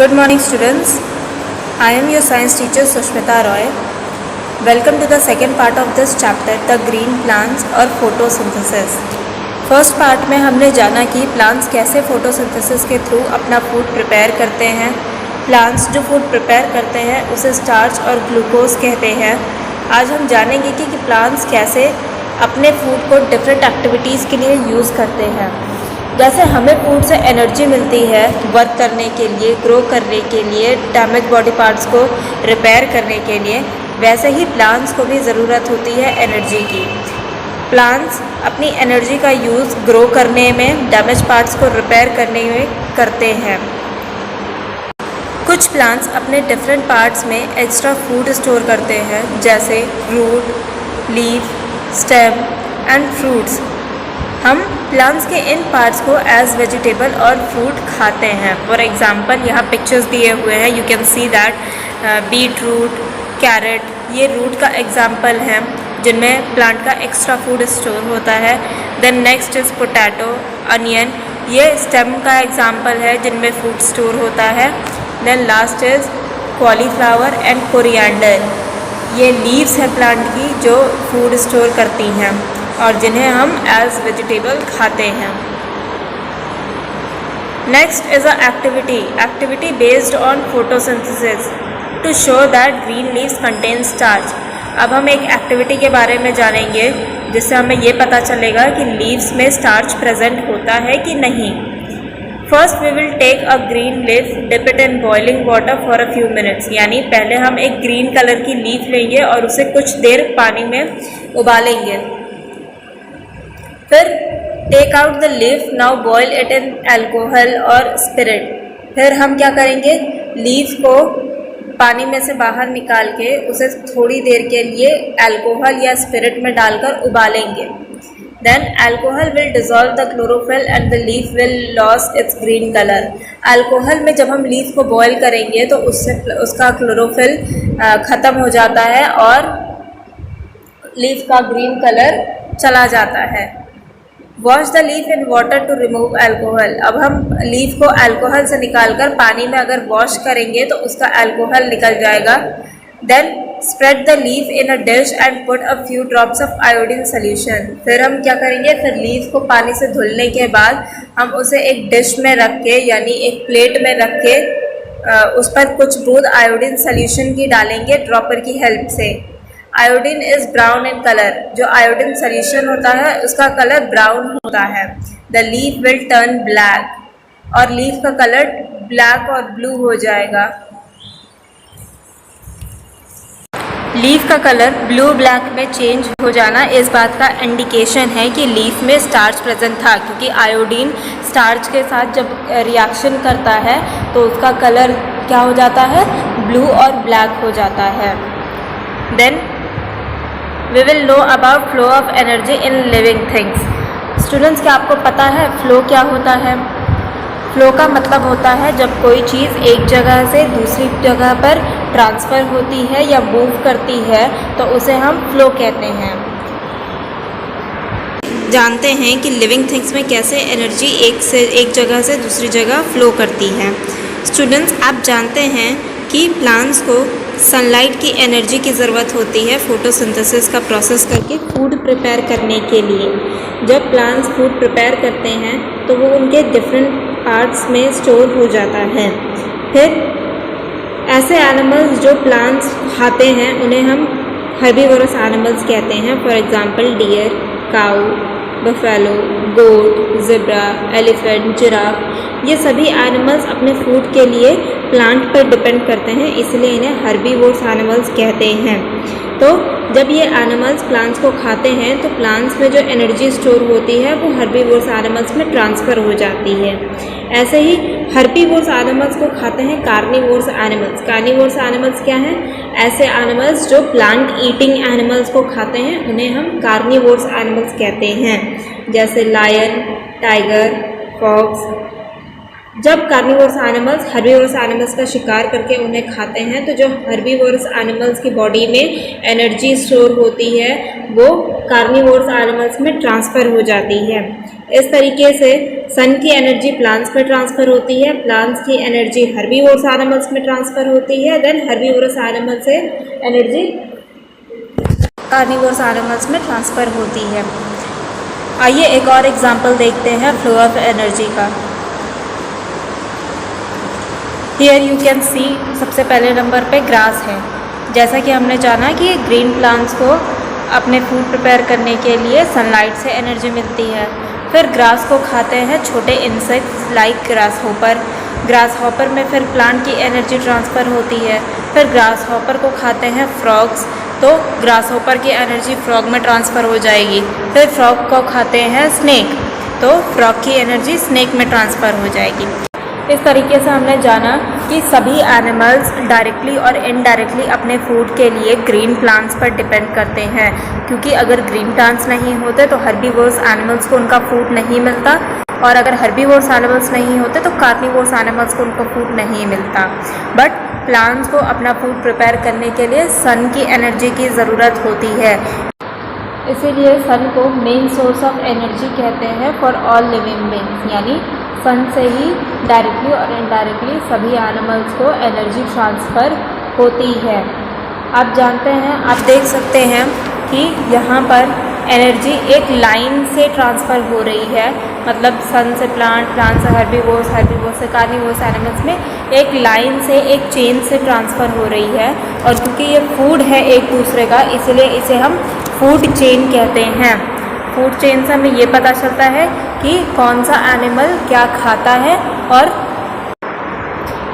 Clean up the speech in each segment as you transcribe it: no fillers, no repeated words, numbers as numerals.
Good morning students. I am your science teacher Sushmita Roy. Welcome to the second part of this chapter, the green plants और photosynthesis. First part में हमने जाना कि plants कैसे photosynthesis के through अपना food prepare करते हैं। प्लांट्स जो फूड प्रिपेयर करते हैं उसे स्टार्च और ग्लूकोज कहते हैं। आज हम जानेंगे कि प्लांट्स कैसे अपने फूड को डिफरेंट एक्टिविटीज़ के लिए यूज़ करते हैं। जैसे हमें फूड से एनर्जी मिलती है वर्क करने के लिए, ग्रो करने के लिए, डैमेज बॉडी पार्ट्स को रिपेयर करने के लिए, वैसे ही प्लांट्स को भी ज़रूरत होती है एनर्जी की। प्लांट्स अपनी एनर्जी का यूज़ ग्रो करने में, डैमेज पार्ट्स को रिपेयर करने में करते हैं। कुछ प्लांट्स अपने डिफरेंट पार्ट्स में एक्स्ट्रा फूड स्टोर करते हैं, जैसे root, leaf, stem and fruits. हम प्लांट्स के इन पार्ट्स को एज वेजिटेबल और फ्रूट खाते हैं। फॉर एग्ज़ाम्पल यहाँ पिक्चर्स दिए हुए हैं, you can see that beetroot, carrot, ये रूट का एग्जाम्पल है जिनमें प्लांट का एक्स्ट्रा फूड स्टोर होता है। Then next is potato, onion, ये स्टेम का एग्जाम्पल है जिनमें फूड स्टोर होता है। Then last is cauliflower and coriander, ये लीव्स हैं प्लांट की जो फूड स्टोर करती हैं और जिन्हें हम एज वेजिटेबल खाते हैं। Next is a activity based on photosynthesis to show that green leaves contain starch. अब हम एक एक्टिविटी के बारे में जानेंगे जिससे हमें ये पता चलेगा कि लीव्स में स्टार्च प्रेजेंट होता है कि नहीं। First we will take a green leaf, dip it in boiling water for a few minutes, यानी पहले हम एक ग्रीन कलर की लीफ लेंगे और उसे कुछ देर पानी में उबालेंगे। फिर take out the leaf, now boil it in alcohol और स्पिरिट। फिर हम क्या करेंगे, लीफ को पानी में से बाहर निकाल के उसे थोड़ी देर के लिए अल्कोहल या स्पिरिट में डालकर उबालेंगे। Then alcohol will dissolve the chlorophyll and the leaf will loss its green colour. Alcohol में जब हम लीफ को बॉयल करेंगे तो उससे उसका क्लोरोफिल ख़त्म हो जाता है और लीफ का ग्रीन कलर चला जाता है। Wash the leaf in water to remove alcohol. अब हम लीफ को अल्कोहल से निकालकर पानी में अगर वॉश करेंगे तो उसका अल्कोहल निकल जाएगा। Then spread the leaf in a dish and put a few drops of iodine solution. फिर हम क्या करेंगे, फिर लीफ को पानी से धुलने के बाद हम उसे एक डिश में रख के, यानी एक प्लेट में रख के उस पर कुछ बूंद आयोडीन सोल्यूशन की डालेंगे ड्रॉपर की हेल्प से। Iodine is brown in colour, जो आयोडीन सोल्यूशन होता है उसका कलर ब्राउन होता है। The leaf will turn black, और लीफ का कलर ब्लैक और ब्लू हो जाएगा। लीफ का कलर ब्लू ब्लैक में चेंज हो जाना इस बात का इंडिकेशन है कि लीफ में स्टार्च प्रेजेंट था, क्योंकि आयोडीन स्टार्च के साथ जब रिएक्शन करता है तो उसका कलर क्या हो जाता है, ब्लू और ब्लैक हो जाता है। Then we will know about flow of energy in living things. Students, क्या आपको पता है फ्लो क्या होता है? फ्लो का मतलब होता है जब कोई चीज़ एक जगह से दूसरी जगह पर ट्रांसफ़र होती है या मूव करती है तो उसे हम फ्लो कहते हैं। जानते हैं कि लिविंग थिंग्स में कैसे एनर्जी एक जगह से दूसरी जगह फ्लो करती है। स्टूडेंट्स, आप जानते हैं कि प्लांट्स को सनलाइट की एनर्जी की ज़रूरत होती है फोटोसिंथेसिस का प्रोसेस करके फूड प्रिपेयर करने के लिए। जब प्लांट्स फूड प्रिपेयर करते हैं तो वो उनके डिफरेंट पार्ट्स में स्टोर हो जाता है। फिर ऐसे एनिमल्स जो प्लांट्स खाते हैं उन्हें हम हर्बीवोरस एनिमल्स कहते हैं। For example deer, cow, buffalo, goat, zebra, elephant, giraffe, ये सभी एनिमल्स अपने फूड के लिए प्लांट पर डिपेंड करते हैं, इसलिए इन्हें हर्बीवोरस एनिमल्स कहते हैं। तो जब ये एनिमल्स प्लांट्स को खाते हैं तो प्लांट्स में जो एनर्जी स्टोर होती है वो हर्बीवोरस एनिमल्स में ट्रांसफ़र हो जाती है। ऐसे ही हर्बीवोरस एनिमल्स को खाते हैं कार्निवोरस एनिमल्स। कार्निवोरस एनिमल्स क्या हैं? ऐसे एनिमल्स जो प्लांट ईटिंग एनिमल्स को खाते हैं उन्हें हम कार्निवोरस एनिमल्स कहते हैं, जैसे लायन, टाइगर, फॉक्स, जब कार्निवोरस एनिमल्स हर्बीवोरस एनिमल्स का शिकार करके उन्हें खाते हैं तो जो हर्बीवोरस एनिमल्स की बॉडी में एनर्जी स्टोर होती है वो कार्निवोरस एनिमल्स में ट्रांसफ़र हो जाती है। इस तरीके से सन की एनर्जी प्लांट्स में ट्रांसफ़र होती है, प्लांट्स की एनर्जी हर्बीवोरस एनिमल्स में ट्रांसफ़र होती है, देन हर्बीवोरस एनिमल से एनर्जी कार्निवोरस एनिमल्स में ट्रांसफ़र होती है। आइए एक और एग्जांपल देखते हैं फ्लो ऑफ एनर्जी का। हियर यू कैन सी सबसे पहले नंबर पे ग्रास है। जैसा कि हमने जाना कि ग्रीन प्लांट्स को अपने फूड प्रिपेयर करने के लिए सनलाइट से एनर्जी मिलती है। फिर ग्रास को खाते हैं छोटे इंसेक्ट्स लाइक ग्रास हॉपर में फिर प्लांट की एनर्जी ट्रांसफ़र होती है। फिर ग्रास हॉपर को खाते हैं फ्रॉग्स, तो ग्रास हॉपर की एनर्जी फ्रॉग में ट्रांसफ़र हो जाएगी। फिर फ्रॉग को खाते हैं स्नेक, तो फ्रॉग की एनर्जी स्नेक में ट्रांसफ़र हो जाएगी। इस तरीके से हमने जाना कि सभी एनिमल्स डायरेक्टली और इनडायरेक्टली अपने फूड के लिए ग्रीन प्लांट्स पर डिपेंड करते हैं, क्योंकि अगर ग्रीन प्लांट्स नहीं होते तो हर्बीवोरस एनिमल्स को उनका फूड नहीं मिलता, और अगर हर्बीवोरस एनिमल्स नहीं होते तो कार्निवोरस एनिमल्स को उनका फूड नहीं मिलता। बट प्लांट्स को अपना फूड प्रिपेयर करने के लिए सन की एनर्जी की ज़रूरत होती है, इसीलिए सन को मेन सोर्स ऑफ एनर्जी कहते हैं फॉर ऑल लिविंग बीइंग्स। यानी सन से ही डायरेक्टली और इनडायरेक्टली सभी एनिमल्स को एनर्जी ट्रांसफ़र होती है। आप जानते हैं, आप देख सकते हैं कि यहाँ पर एनर्जी एक लाइन से ट्रांसफ़र हो रही है, मतलब सन से प्लांट से हर्बीवोरस से कार्निवोरस एनिमल्स में एक लाइन से, एक चेन से ट्रांसफ़र हो रही है। और क्योंकि ये फूड है एक दूसरे का, इसलिए इसे हम फूड चेन कहते हैं। फूड चेन से हमें ये पता चलता है कि कौन सा एनिमल क्या खाता है। और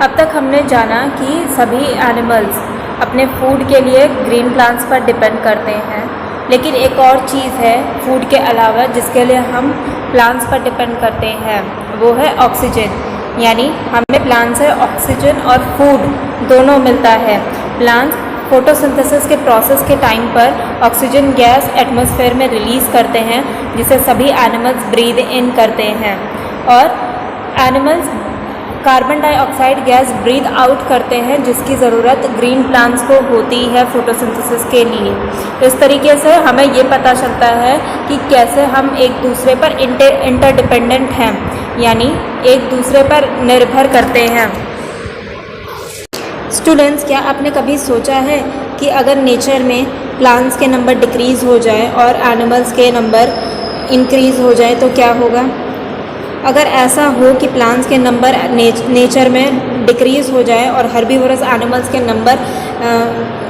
अब तक हमने जाना कि सभी एनिमल्स अपने फूड के लिए ग्रीन प्लांट्स पर डिपेंड करते हैं, लेकिन एक और चीज़ है फूड के अलावा जिसके लिए हम प्लांट्स पर डिपेंड करते हैं, वो है ऑक्सीजन। यानी हमें प्लांट से ऑक्सीजन और फूड दोनों मिलता है। प्लांट्स फोटोसिंथेसिस के प्रोसेस के टाइम पर ऑक्सीजन गैस एटमॉस्फेयर में रिलीज़ करते हैं, जिसे सभी एनिमल्स ब्रीद इन करते हैं, और animals carbon dioxide gas breathe out करते हैं, जिसकी ज़रूरत ग्रीन प्लांट्स को होती है फोटोसिंथेसिस के लिए। इस तरीके से हमें ये पता चलता है कि कैसे हम एक दूसरे पर इंटरडिपेंडेंट हैं, यानी एक दूसरे पर निर्भर करते हैं। स्टूडेंट्स, क्या आपने कभी सोचा है कि अगर नेचर में प्लांट्स के नंबर डिक्रीज़ हो जाए और एनिमल्स के नंबर इंक्रीज़ हो जाए तो क्या होगा? अगर ऐसा हो कि प्लांट्स के नंबर नेचर में डिक्रीज़ हो जाए और हर्बीवोरस एनिमल्स के नंबर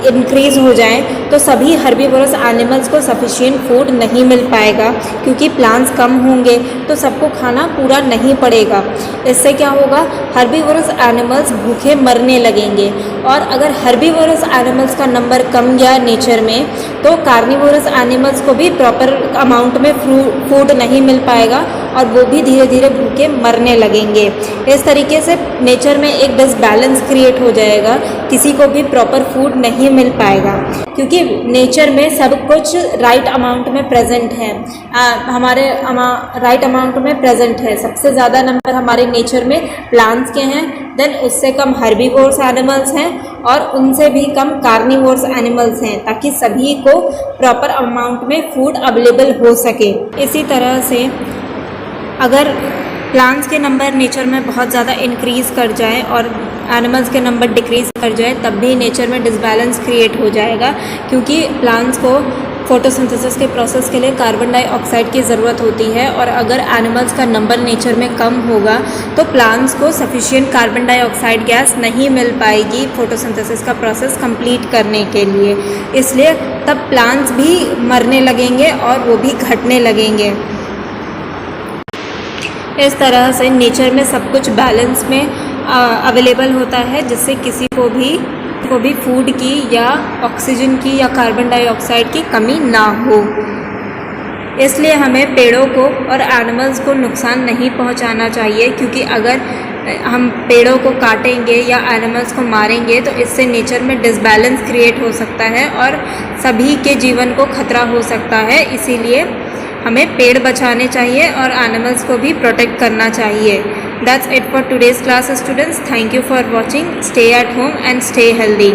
इंक्रीज़ हो जाए, तो सभी हर्बीवोरस एनिमल्स को सफिशिएंट फूड नहीं मिल पाएगा, क्योंकि प्लांट्स कम होंगे तो सबको खाना पूरा नहीं पड़ेगा। इससे क्या होगा? हर्बीवोरस एनिमल्स भूखे मरने लगेंगे, और अगर हर्बीवोरस एनिमल्स का नंबर कम गया नेचर में, तो कार्निवोरस एनिमल्स को भी प्रॉपर अमाउंट में फूड नहीं मिल पाएगा, और वो भी धीरे धीरे भूखे मरने लगेंगे। इस तरीके से नेचर में एक डिसबैलेंस क्रिएट हो जाएगा, किसी को भी प्रॉपर फूड नहीं मिल पाएगा, क्योंकि नेचर में सब कुछ राइट अमाउंट में प्रेजेंट है। हमारे राइट अमाउंट में प्रेजेंट है। सबसे ज़्यादा नंबर हमारे नेचर में प्लांट्स के हैं, देन उससे कम हर्बीवोरस एनिमल्स हैं, और उनसे भी कम कार्निवोरस एनिमल्स हैं, ताकि सभी को प्रॉपर अमाउंट में फूड अवेलेबल हो सके। इसी तरह से अगर प्लांट्स के नंबर नेचर में बहुत ज़्यादा इंक्रीज़ कर जाए और एनिमल्स के नंबर डिक्रीज़ कर जाए, तब भी नेचर में डिसबैलेंस क्रिएट हो जाएगा, क्योंकि प्लांट्स को फोटोसिंथेसिस के प्रोसेस के लिए कार्बन डाइऑक्साइड की ज़रूरत होती है, और अगर एनिमल्स का नंबर नेचर में कम होगा तो प्लांट्स को सफिशिएंट कार्बन डाइऑक्साइड गैस नहीं मिल पाएगी फोटोसिंथेसिस का प्रोसेस कंप्लीट करने के लिए। इसलिए तब प्लांट्स भी मरने लगेंगे और वो भी घटने लगेंगे। इस तरह से नेचर में सब कुछ बैलेंस में अवेलेबल होता है, जिससे किसी को भी फूड की या ऑक्सीजन की या कार्बन डाइऑक्साइड की कमी ना हो। इसलिए हमें पेड़ों को और एनिमल्स को नुकसान नहीं पहुंचाना चाहिए, क्योंकि अगर हम पेड़ों को काटेंगे या एनिमल्स को मारेंगे तो इससे नेचर में डिसबैलेंस क्रिएट हो सकता है और सभी के जीवन को खतरा हो सकता है। इसीलिए हमें पेड़ बचाने चाहिए और एनिमल्स को भी प्रोटेक्ट करना चाहिए। That's it for today's class students. Thank you for watching. Stay at home and stay healthy.